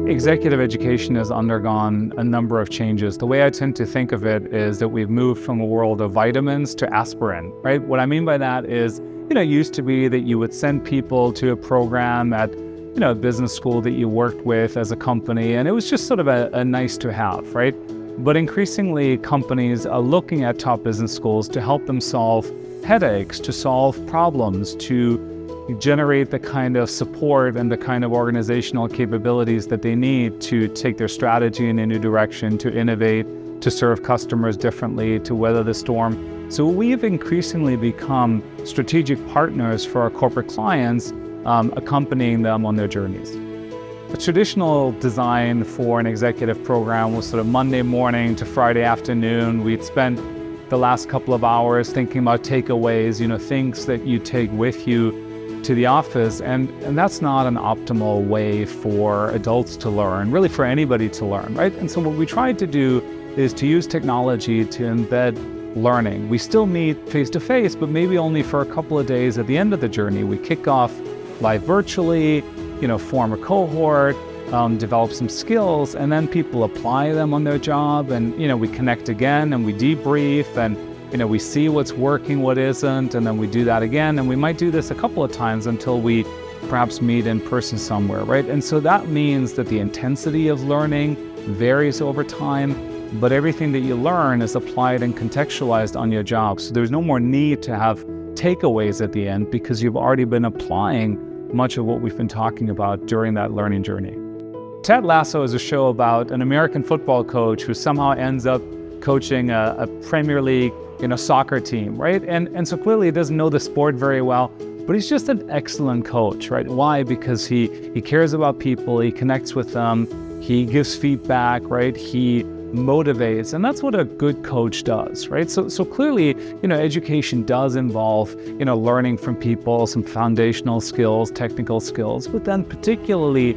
Executive education has undergone a number of changes. The way I tend to think of it is that we've moved from a world of vitamins to aspirin, right? What I mean by that is, it used to be that you would send people to a program at, a business school that you worked with as a company, and it was just sort of a nice to have, right? But increasingly, companies are looking at top business schools to help them solve headaches, to solve problems, to generate the kind of support and the kind of organizational capabilities that they need to take their strategy in a new direction, to innovate, to serve customers differently, to weather the storm. So we've increasingly become strategic partners for our corporate clients, accompanying them on their journeys. The traditional design for an executive program was sort of Monday morning to Friday afternoon. We'd spend the last couple of hours thinking about takeaways, things that you take with you to the office, and that's not an optimal way for adults to learn, really for anybody to learn, right? And so what we tried to do is to use technology to embed learning. We still meet face-to-face, but maybe only for a couple of days at the end of the journey. We kick off live virtually, form a cohort, develop some skills, and then people apply them on their job, and we connect again and we debrief, and we see what's working, what isn't, and then we do that again. And we might do this a couple of times until we perhaps meet in person somewhere, right? And so that means that the intensity of learning varies over time, but everything that you learn is applied and contextualized on your job. So there's no more need to have takeaways at the end because you've already been applying much of what we've been talking about during that learning journey. Ted Lasso is a show about an American football coach who somehow ends up coaching a Premier League soccer team, right? And so clearly he doesn't know the sport very well, but he's just an excellent coach, right? Why? Because he cares about people, he connects with them, he gives feedback, right? He motivates, and that's what a good coach does, right? So clearly, education does involve, learning from people, some foundational skills, technical skills, but then particularly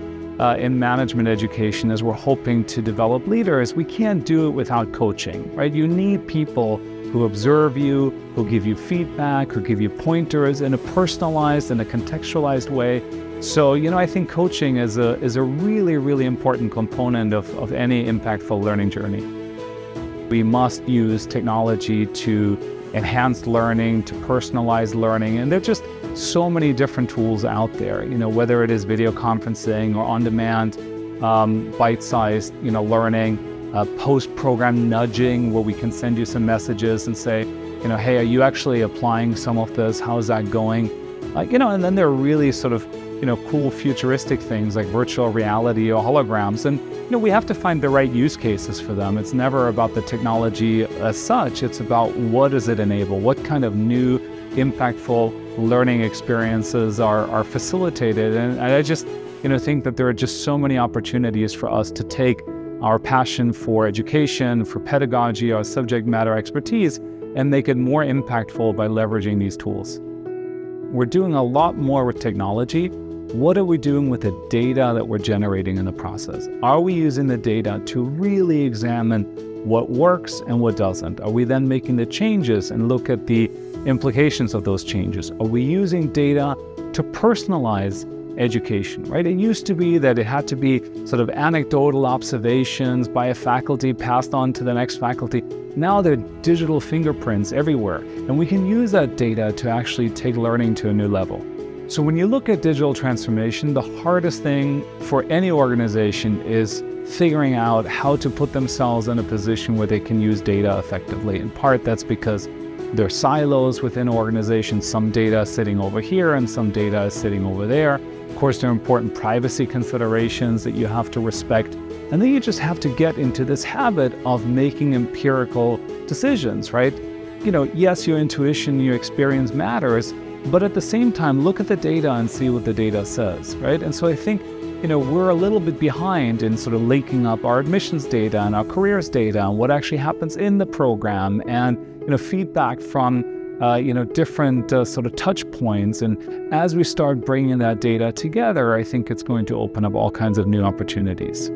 in management education, as we're hoping to develop leaders, we can't do it without coaching, right? You need people who observe you, who give you feedback, who give you pointers in a personalized and a contextualized way. So, I think coaching is a really, really important component of any impactful learning journey. We must use technology to enhance learning, to personalize learning, and there are just so many different tools out there, whether it is video conferencing or on-demand, bite-sized, learning, post-program nudging, where we can send you some messages and say, hey, are you actually applying some of this? How's that going? And then there are really sort of, cool futuristic things like virtual reality or holograms. And, we have to find the right use cases for them. It's never about the technology as such. It's about what does it enable? What kind of new, impactful learning experiences are facilitated? And I just, think that there are just so many opportunities for us to take our passion for education, for pedagogy, our subject matter expertise, and make it more impactful by leveraging these tools. We're doing a lot more with technology. What are we doing with the data that we're generating in the process? Are we using the data to really examine what works and what doesn't? Are we then making the changes and look at the implications of those changes? Are we using data to personalize education, right? It used to be that it had to be sort of anecdotal observations by a faculty passed on to the next faculty. Now there are digital fingerprints everywhere, and we can use that data to actually take learning to a new level. So when you look at digital transformation, the hardest thing for any organization is figuring out how to put themselves in a position where they can use data effectively. In part, that's because there are silos within organizations, some data sitting over here and some data is sitting over there. Of course, there are important privacy considerations that you have to respect. And then you just have to get into this habit of making empirical decisions, right? Yes, your intuition, your experience matters, but at the same time, look at the data and see what the data says, right? And so I think, we're a little bit behind in sort of linking up our admissions data and our careers data and what actually happens in the program and, feedback from, different sort of touch points. And as we start bringing that data together, I think it's going to open up all kinds of new opportunities.